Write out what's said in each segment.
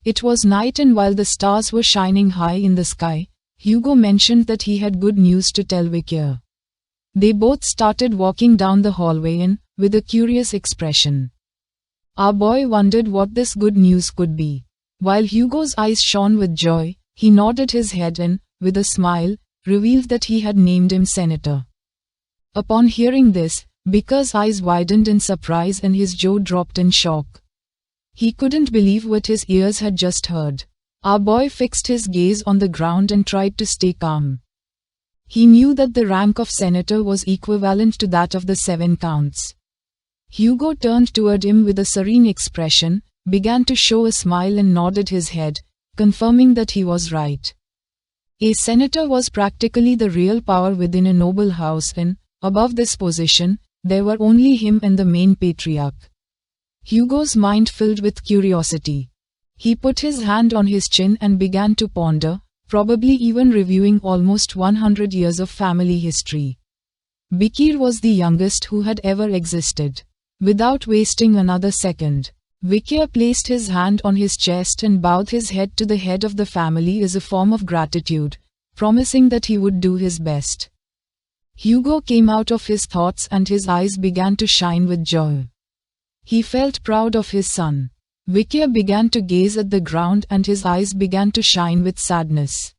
It was night, and while the stars were shining high in the sky, Hugo mentioned that he had good news to tell Vicky. They both started walking down the hallway and, with a curious expression. Our boy wondered what this good news could be. While Hugo's eyes shone with joy, he nodded his head and, with a smile, revealed that he had named him Senator. Upon hearing this, Vicky's eyes widened in surprise and his jaw dropped in shock. He couldn't believe what his ears had just heard. Our boy fixed his gaze on the ground and tried to stay calm. He knew that the rank of senator was equivalent to that of the 7 counts. Hugo turned toward him with a serene expression, began to show a smile and nodded his head, confirming that he was right. A senator was practically the real power within a noble house, and, above this position, there were only him and the main patriarch. Hugo's mind filled with curiosity. He put his hand on his chin and began to ponder, probably even reviewing almost 100 years of family history. Bikir was the youngest who had ever existed. Without wasting another second, Vikir placed his hand on his chest and bowed his head to the head of the family as a form of gratitude, promising that he would do his best. Hugo came out of his thoughts and his eyes began to shine with joy. He felt proud of his son. Vikir began to gaze at the ground and his eyes began to shine with sadness.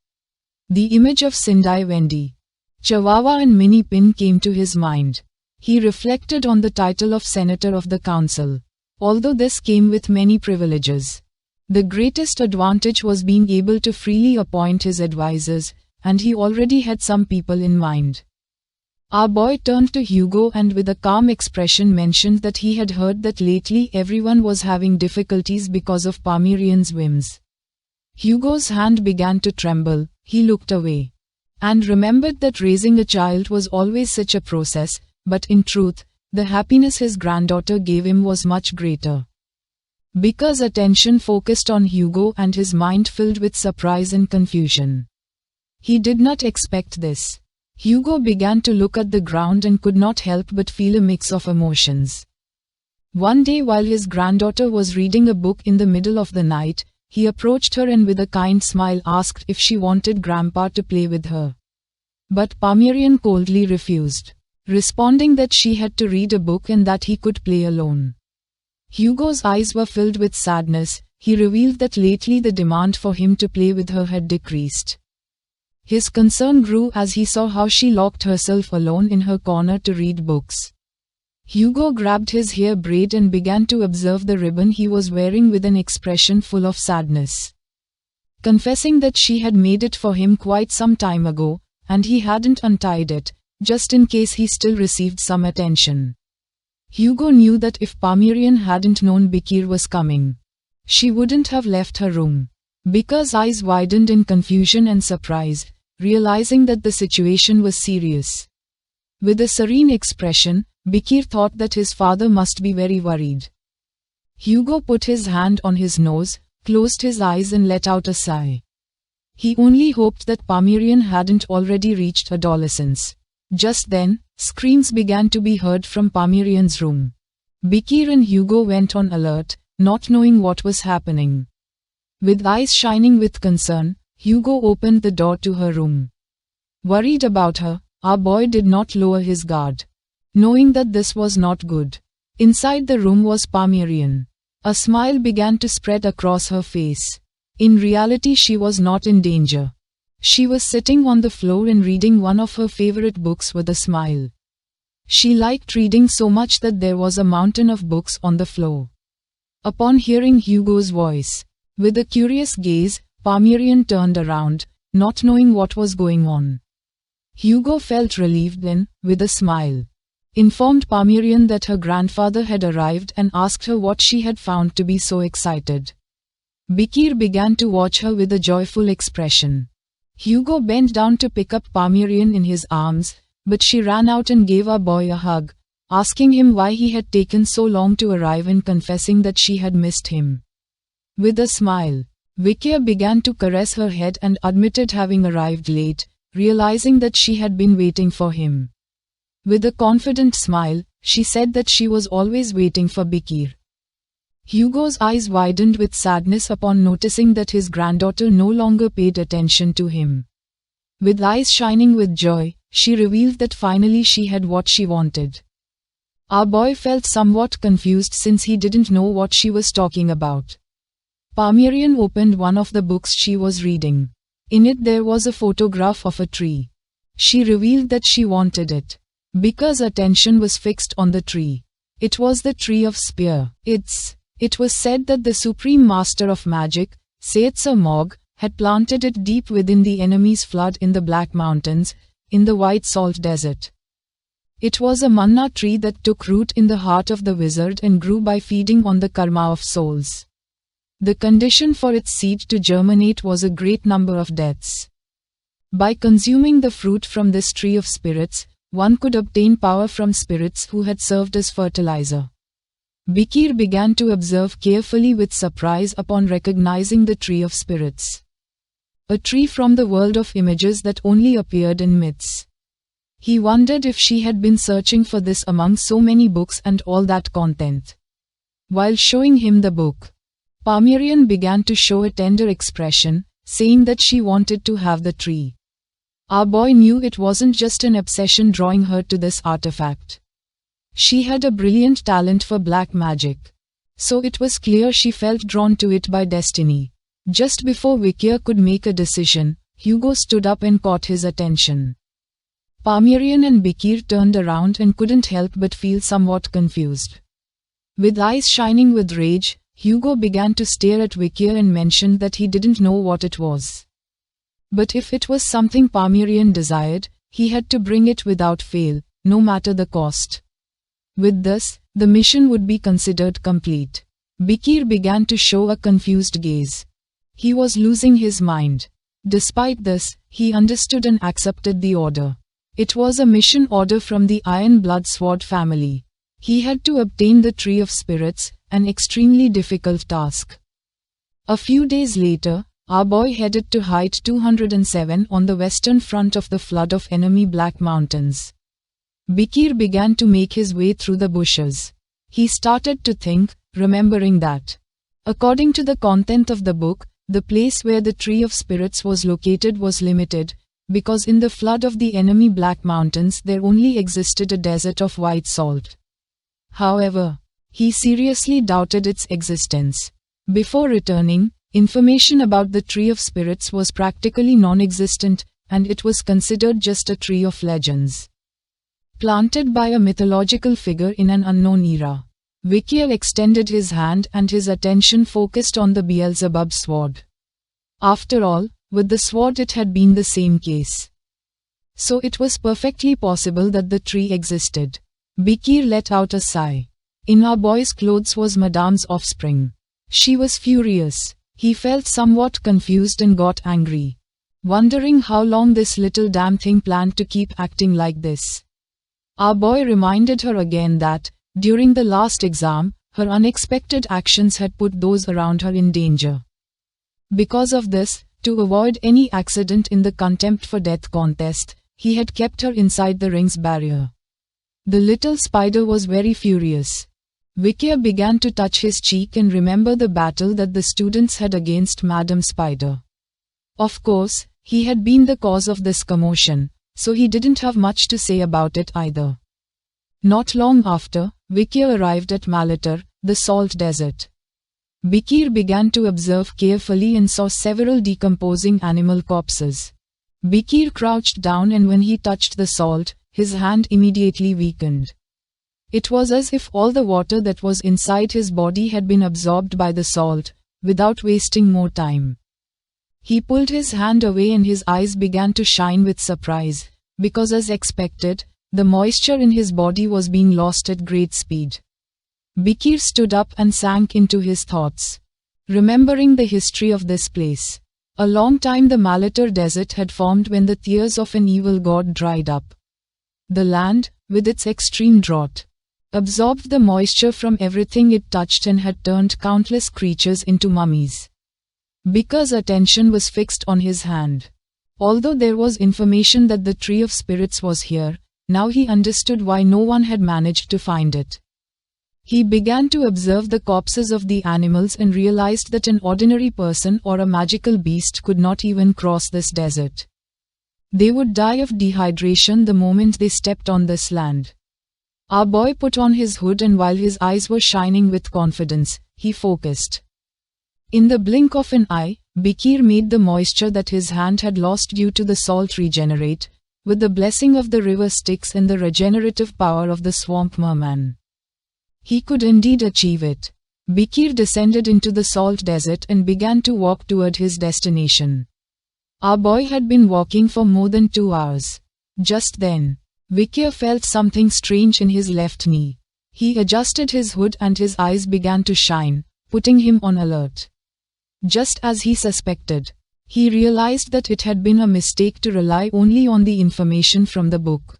The image of Sindai Wendy, Chihuahua and Mini Pin came to his mind. He reflected on the title of Senator of the Council. Although this came with many privileges, the greatest advantage was being able to freely appoint his advisors, and he already had some people in mind. Our boy turned to Hugo and with a calm expression mentioned that he had heard that lately everyone was having difficulties because of Parmerian's whims. Hugo's hand began to tremble, he looked away. And remembered that raising a child was always such a process, but in truth, the happiness his granddaughter gave him was much greater. Because attention focused on Hugo and his mind filled with surprise and confusion. He did not expect this. Hugo began to look at the ground and could not help but feel a mix of emotions. One day while his granddaughter was reading a book in the middle of the night, he approached her and with a kind smile asked if she wanted Grandpa to play with her. But Parmerian coldly refused, responding that she had to read a book and that he could play alone. Hugo's eyes were filled with sadness. He revealed that lately the demand for him to play with her had decreased. His concern grew as he saw how she locked herself alone in her corner to read books. Hugo grabbed his hair braid and began to observe the ribbon he was wearing with an expression full of sadness. Confessing that she had made it for him quite some time ago, and he hadn't untied it, just in case he still received some attention. Hugo knew that if Parmerian hadn't known Bikir was coming, she wouldn't have left her room. Bikir's eyes widened in confusion and surprise, realizing that the situation was serious. With a serene expression, Bikir thought that his father must be very worried. Hugo put his hand on his nose, closed his eyes and let out a sigh. He only hoped that Parmerian hadn't already reached adolescence. Just then, screams began to be heard from Parmerian's room. Bikir and Hugo went on alert, not knowing what was happening. With eyes shining with concern, Hugo opened the door to her room. Worried about her, our boy did not lower his guard, knowing that this was not good. Inside the room was Parmerian. A smile began to spread across her face. In reality, she was not in danger. She was sitting on the floor and reading one of her favorite books with a smile. She liked reading so much that there was a mountain of books on the floor. Upon hearing Hugo's voice, with a curious gaze, Parmerian turned around, not knowing what was going on. Hugo felt relieved and, with a smile, informed Parmerian that her grandfather had arrived and asked her what she had found to be so excited. Bikir began to watch her with a joyful expression. Hugo bent down to pick up Parmerian in his arms, but she ran out and gave our boy a hug, asking him why he had taken so long to arrive and confessing that she had missed him. With a smile, Vikir began to caress her head and admitted having arrived late, realizing that she had been waiting for him. With a confident smile, she said that she was always waiting for Bikir. Hugo's eyes widened with sadness upon noticing that his granddaughter no longer paid attention to him. With eyes shining with joy, she revealed that finally she had what she wanted. Our boy felt somewhat confused since he didn't know what she was talking about. Parmerian opened one of the books she was reading. In it there was a photograph of a tree. She revealed that she wanted it because attention was fixed on the tree. It was the tree of spear. It was said that the supreme master of magic, Setsa Mog, had planted it deep within the enemy's flood in the Black Mountains, in the White Salt Desert. It was a manna tree that took root in the heart of the wizard and grew by feeding on the karma of souls. The condition for its seed to germinate was a great number of deaths. By consuming the fruit from this tree of spirits, one could obtain power from spirits who had served as fertilizer. Bikir began to observe carefully with surprise upon recognizing the tree of spirits. A tree from the world of images that only appeared in myths. He wondered if she had been searching for this among so many books and all that content. While showing him the book, Parmerian began to show a tender expression, saying that she wanted to have the tree. Our boy knew it wasn't just an obsession drawing her to this artifact. She had a brilliant talent for black magic. So it was clear she felt drawn to it by destiny. Just before Vikia could make a decision, Hugo stood up and caught his attention. Parmerian and Bikir turned around and couldn't help but feel somewhat confused. With eyes shining with rage, Hugo began to stare at Vikia and mentioned that he didn't know what it was. But if it was something Parmerian desired, he had to bring it without fail, no matter the cost. With this, the mission would be considered complete. Bikir began to show a confused gaze. He was losing his mind. Despite this, he understood and accepted the order. It was a mission order from the Iron Blood Sword family. He had to obtain the Tree of Spirits, an extremely difficult task. A few days later, our boy headed to Height 207 on the western front of the flood of enemy Black Mountains. Bikir began to make his way through the bushes. He started to think, remembering that, according to the content of the book, the place where the Tree of Spirits was located was limited, because in the flood of the enemy Black Mountains there only existed a desert of white salt. However, he seriously doubted its existence. Before returning, information about the Tree of Spirits was practically non-existent, and it was considered just a tree of legends. Planted by a mythological figure in an unknown era. Vikia extended his hand and his attention focused on the Beelzebub sword. After all, with the sword it had been the same case. So it was perfectly possible that the tree existed. Bikir let out a sigh. In our boy's clothes was Madame's offspring. She was furious. He felt somewhat confused and got angry, wondering how long this little damn thing planned to keep acting like this. Our boy reminded her again that, during the last exam, her unexpected actions had put those around her in danger. Because of this, to avoid any accident in the Contempt for Death contest, he had kept her inside the ring's barrier. The little spider was very furious. Vikia began to touch his cheek and remember the battle that the students had against Madam Spider. Of course, he had been the cause of this commotion, so he didn't have much to say about it either. Not long after, Vikia arrived at Malatar, the salt desert. Bikir began to observe carefully and saw several decomposing animal corpses. Bikir crouched down and when he touched the salt, his hand immediately weakened. It was as if all the water that was inside his body had been absorbed by the salt, without wasting more time. He pulled his hand away and his eyes began to shine with surprise, because as expected, the moisture in his body was being lost at great speed. Bikir stood up and sank into his thoughts, remembering the history of this place. A long time the Malatar desert had formed when the tears of an evil god dried up. The land, with its extreme drought, absorbed the moisture from everything it touched and had turned countless creatures into mummies. Bikir's attention was fixed on his hand. Although there was information that the Tree of Spirits was here, now he understood why no one had managed to find it. He began to observe the corpses of the animals and realized that an ordinary person or a magical beast could not even cross this desert. They would die of dehydration the moment they stepped on this land. Our boy put on his hood, and while his eyes were shining with confidence, he focused. In the blink of an eye, Bikir made the moisture that his hand had lost due to the salt regenerate, with the blessing of the river Styx and the regenerative power of the swamp merman. He could indeed achieve it. Bikir descended into the salt desert and began to walk toward his destination. Our boy had been walking for more than 2 hours. Just then, Bikir felt something strange in his left knee. He adjusted his hood and his eyes began to shine, putting him on alert. Just as he suspected, he realized that it had been a mistake to rely only on the information from the book.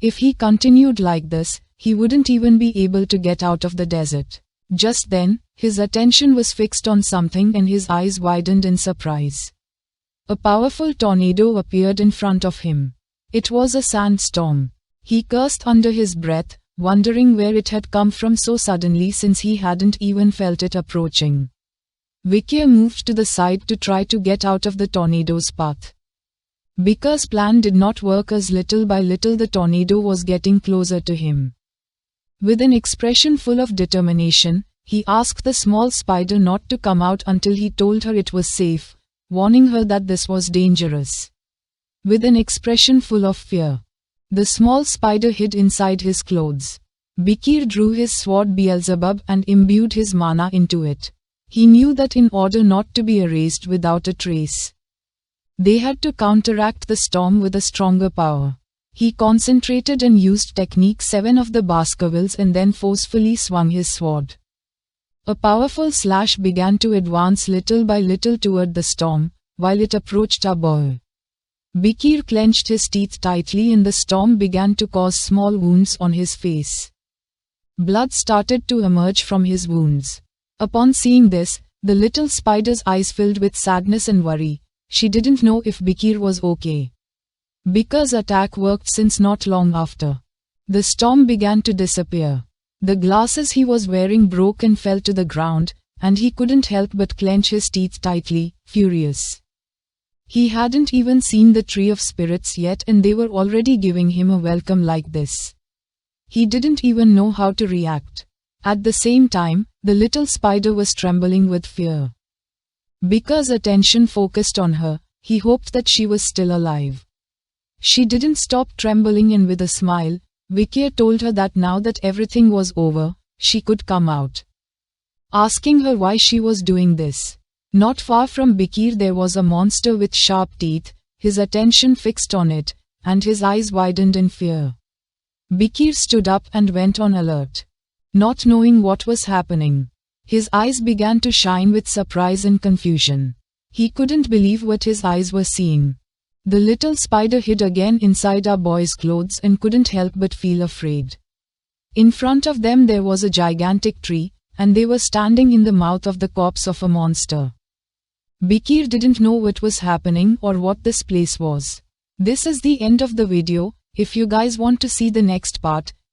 If he continued like this, he wouldn't even be able to get out of the desert. Just then, his attention was fixed on something and his eyes widened in surprise. A powerful tornado appeared in front of him. It was a sandstorm. He cursed under his breath, wondering where it had come from so suddenly since he hadn't even felt it approaching. Bikir moved to the side to try to get out of the tornado's path. Bikir's plan did not work as little by little the tornado was getting closer to him. With an expression full of determination, he asked the small spider not to come out until he told her it was safe, warning her that this was dangerous. With an expression full of fear, the small spider hid inside his clothes. Bikir drew his sword Beelzebub and imbued his mana into it. He knew that in order not to be erased without a trace, they had to counteract the storm with a stronger power. He concentrated and used technique 7 of the Baskervilles and then forcefully swung his sword. A powerful slash began to advance little by little toward the storm, while it approached our boy. Bikir clenched his teeth tightly and the storm began to cause small wounds on his face. Blood started to emerge from his wounds. Upon seeing this, the little spider's eyes filled with sadness and worry. She didn't know if Bikir was okay. Bikir's attack worked since not long after. The storm began to disappear. The glasses he was wearing broke and fell to the ground, and he couldn't help but clench his teeth tightly, furious. He hadn't even seen the Tree of Spirits yet and they were already giving him a welcome like this. He didn't even know how to react. At the same time, the little spider was trembling with fear. Bikir's attention focused on her. He hoped that she was still alive. She didn't stop trembling and with a smile, Bikir told her that now that everything was over, she could come out. Asking her why she was doing this. Not far from Bikir there was a monster with sharp teeth, his attention fixed on it, and his eyes widened in fear. Bikir stood up and went on alert. Not knowing what was happening, his eyes began to shine with surprise and confusion. He couldn't believe what his eyes were seeing. The little spider hid again inside our boy's clothes and couldn't help but feel afraid. In front of them there was a gigantic tree, and they were standing in the mouth of the corpse of a monster. Bikir didn't know what was happening or what this place was. This is the end of the video. If you guys want to see the next part,